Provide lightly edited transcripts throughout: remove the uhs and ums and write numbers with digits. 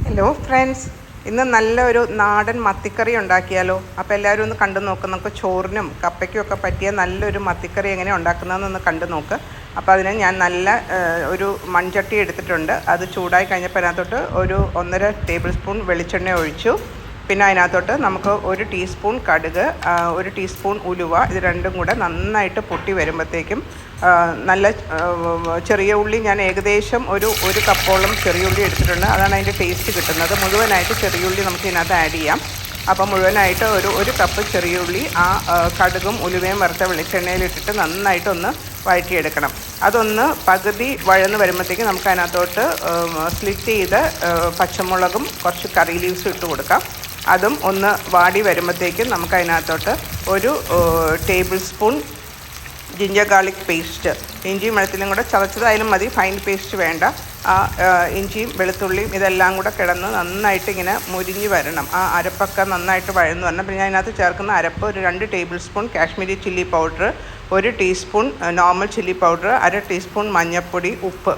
Hello friends, ഇന്ന് നല്ലൊരു നാടൻ മത്തിക്കറി ഉണ്ടാക്കിയാലോ? അപ്പോൾ എല്ലാവരും ഒന്ന് കണ്ടു നോക്ക്. നമുക്ക് ചോറിനും കപ്പയ്ക്കും ഒക്കെ പറ്റിയ നല്ലൊരു മത്തിക്കറി എങ്ങനെ ഉണ്ടാക്കുന്നതെന്നൊന്ന് കണ്ടു നോക്ക്. അപ്പോൾ അതിന് ഞാൻ നല്ല ഒരു മൺചട്ടി എടുത്തിട്ടുണ്ട്. അത് ചൂടായി കഴിഞ്ഞപ്പോൾ അതിനകത്തോട്ട് ഒരു 1.5 ടേബിൾ സ്പൂൺ വെളിച്ചെണ്ണ ഒഴിച്ചു. പിന്നെ അതിനകത്തോട്ട് നമുക്ക് 1 ടീസ്പൂൺ കടുക്, 1 ടീസ്പൂൺ ഉലുവ, ഇത് രണ്ടും കൂടെ നന്നായിട്ട് പൊട്ടി വരുമ്പോഴത്തേക്കും നല്ല ചെറിയ ഉള്ളി ഞാൻ ഏകദേശം ഒരു കപ്പോളം ചെറിയ ഉള്ളി എടുത്തിട്ടുണ്ട്. അതാണ് അതിൻ്റെ ടേസ്റ്റ് കിട്ടുന്നത്. മുഴുവനായിട്ട് ചെറിയ ഉള്ളി നമുക്ക് ഇതിനകത്ത് ആഡ് ചെയ്യാം. അപ്പോൾ മുഴുവനായിട്ട് ഒരു കപ്പ് ചെറിയ ഉള്ളി കടുകും ഉലുവയും വറുത്ത വെളിച്ചെണ്ണയിലിട്ടിട്ട് നന്നായിട്ടൊന്ന് വഴറ്റിയെടുക്കണം. അതൊന്ന് പകുതി വഴന്ന് വരുമ്പോഴത്തേക്ക് നമുക്ക് അതിനകത്തോട്ട് സ്ലിറ്റ് ചെയ്ത് പച്ചമുളകും കുറച്ച് കറി ലീവ്സും ഇട്ട് കൊടുക്കാം. അതും ഒന്ന് വാടി വരുമ്പോഴത്തേക്കും നമുക്ക് അതിനകത്തോട്ട് 1 table spoon ginger garlic paste, ഇഞ്ചിയും വെളുത്തുള്ളിയും കൂടെ ചതച്ചതായാലും മതി, ഫൈൻ പേസ്റ്റ് വേണ്ട. ഇഞ്ചിയും വെളുത്തുള്ളിയും ഇതെല്ലാം കൂടെ കിടന്ന് നന്നായിട്ട് ഇങ്ങനെ മുരിഞ്ഞ് വരണം. അരപ്പൊക്കെ നന്നായിട്ട് വഴന്ന് വരണം. പിന്നെ ഞാൻ അതിനകത്ത് ചേർക്കുന്ന അരപ്പ് ഒരു 2 table spoon Kashmiri chilli powder, 1 teaspoon normal chilli powder, 1/2 teaspoon മഞ്ഞൾപ്പൊടി, ഉപ്പ്.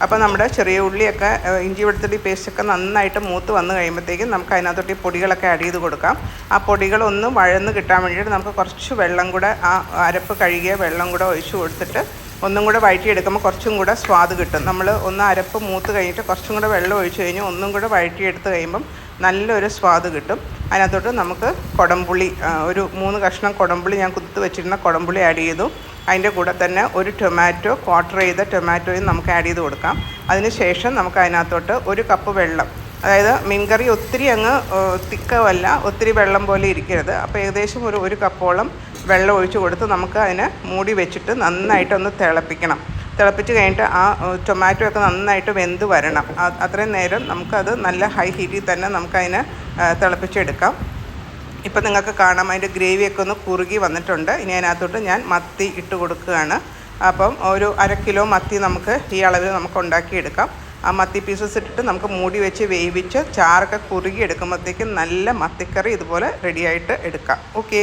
അപ്പോൾ നമ്മുടെ ചെറിയ ഉള്ളിയൊക്കെ ഇഞ്ചി വെളുത്തുള്ളി പേസ്റ്റൊക്കെ നന്നായിട്ട് മൂത്ത് വന്ന് കഴിയുമ്പോഴത്തേക്കും നമുക്ക് അതിനകത്തോട്ട് ഈ പൊടികളൊക്കെ ആഡ് ചെയ്ത് കൊടുക്കാം. ആ പൊടികളൊന്ന് വഴന്ന് കിട്ടാൻ വേണ്ടിയിട്ട് നമുക്ക് കുറച്ച് വെള്ളം കൂടെ, അരപ്പ് കഴുകിയ വെള്ളം കൂടെ ഒഴിച്ച് കൊടുത്തിട്ട് ഒന്നും കൂടെ വഴറ്റിയെടുക്കുമ്പോൾ കുറച്ചും കൂടെ സ്വാദ് കിട്ടും. നമ്മൾ ഒന്ന് അരപ്പ് മൂത്ത് കഴിഞ്ഞിട്ട് കുറച്ചും കൂടെ വെള്ളം ഒഴിച്ച് കഴിഞ്ഞ് ഒന്നും കൂടെ വഴറ്റിയെടുത്ത് കഴിയുമ്പം നല്ലൊരു സ്വാദ് കിട്ടും. അതിനകത്തോട്ട് നമുക്ക് കുടംപുളി, ഒരു 3 കഷ്ണം കുടംപുളി ഞാൻ കുത്തി വെച്ചിരുന്ന കുടംപുളി ആഡ് ചെയ്തു. അതിൻ്റെ കൂടെ തന്നെ ഒരു ടൊമാറ്റോ, ക്വാർട്ടർ ചെയ്ത ടൊമാറ്റോയും നമുക്ക് ആഡ് ചെയ്ത് കൊടുക്കാം. അതിന് ശേഷം നമുക്ക് അതിനകത്തോട്ട് 1 കപ്പ് വെള്ളം, അതായത് മീൻകറി ഒത്തിരി അങ്ങ് തിക്കവല്ല, ഒത്തിരി വെള്ളം പോലെ ഇരിക്കരുത്. അപ്പോൾ ഏകദേശം ഒരു കപ്പോളം വെള്ളം ഒഴിച്ച് കൊടുത്ത് നമുക്ക് അതിനെ മൂടി വെച്ചിട്ട് നന്നായിട്ടൊന്ന് തിളപ്പിക്കണം. തിളപ്പിച്ച് കഴിഞ്ഞിട്ട് ആ ടൊമാറ്റോ ഒക്കെ നന്നായിട്ട് വെന്ത് വരണം. അത്രയും നേരം നമുക്കത് നല്ല ഹൈ ഹീറ്റിൽ തന്നെ നമുക്കതിനെ തിളപ്പിച്ചെടുക്കാം. ഇപ്പം നിങ്ങൾക്ക് കാണാം അതിൻ്റെ ഗ്രേവിയൊക്കെ ഒന്ന് കുറുകി വന്നിട്ടുണ്ട്. ഇനി അതിനകത്തോട്ട് ഞാൻ മത്തി ഇട്ട് കൊടുക്കുകയാണ്. അപ്പം ഒരു 1/2 കിലോ മത്തി നമുക്ക് ഈ അളവിൽ നമുക്ക് ഉണ്ടാക്കിയെടുക്കാം. ആ മത്തി പീസസ് ഇട്ടിട്ട് നമുക്ക് മൂടി വെച്ച് വേവിച്ച് ചാറൊക്കെ കുറുകി എടുക്കുമ്പോഴത്തേക്കും നല്ല മത്തിക്കറി ഇതുപോലെ റെഡിയായിട്ട് എടുക്കാം. ഓക്കെ.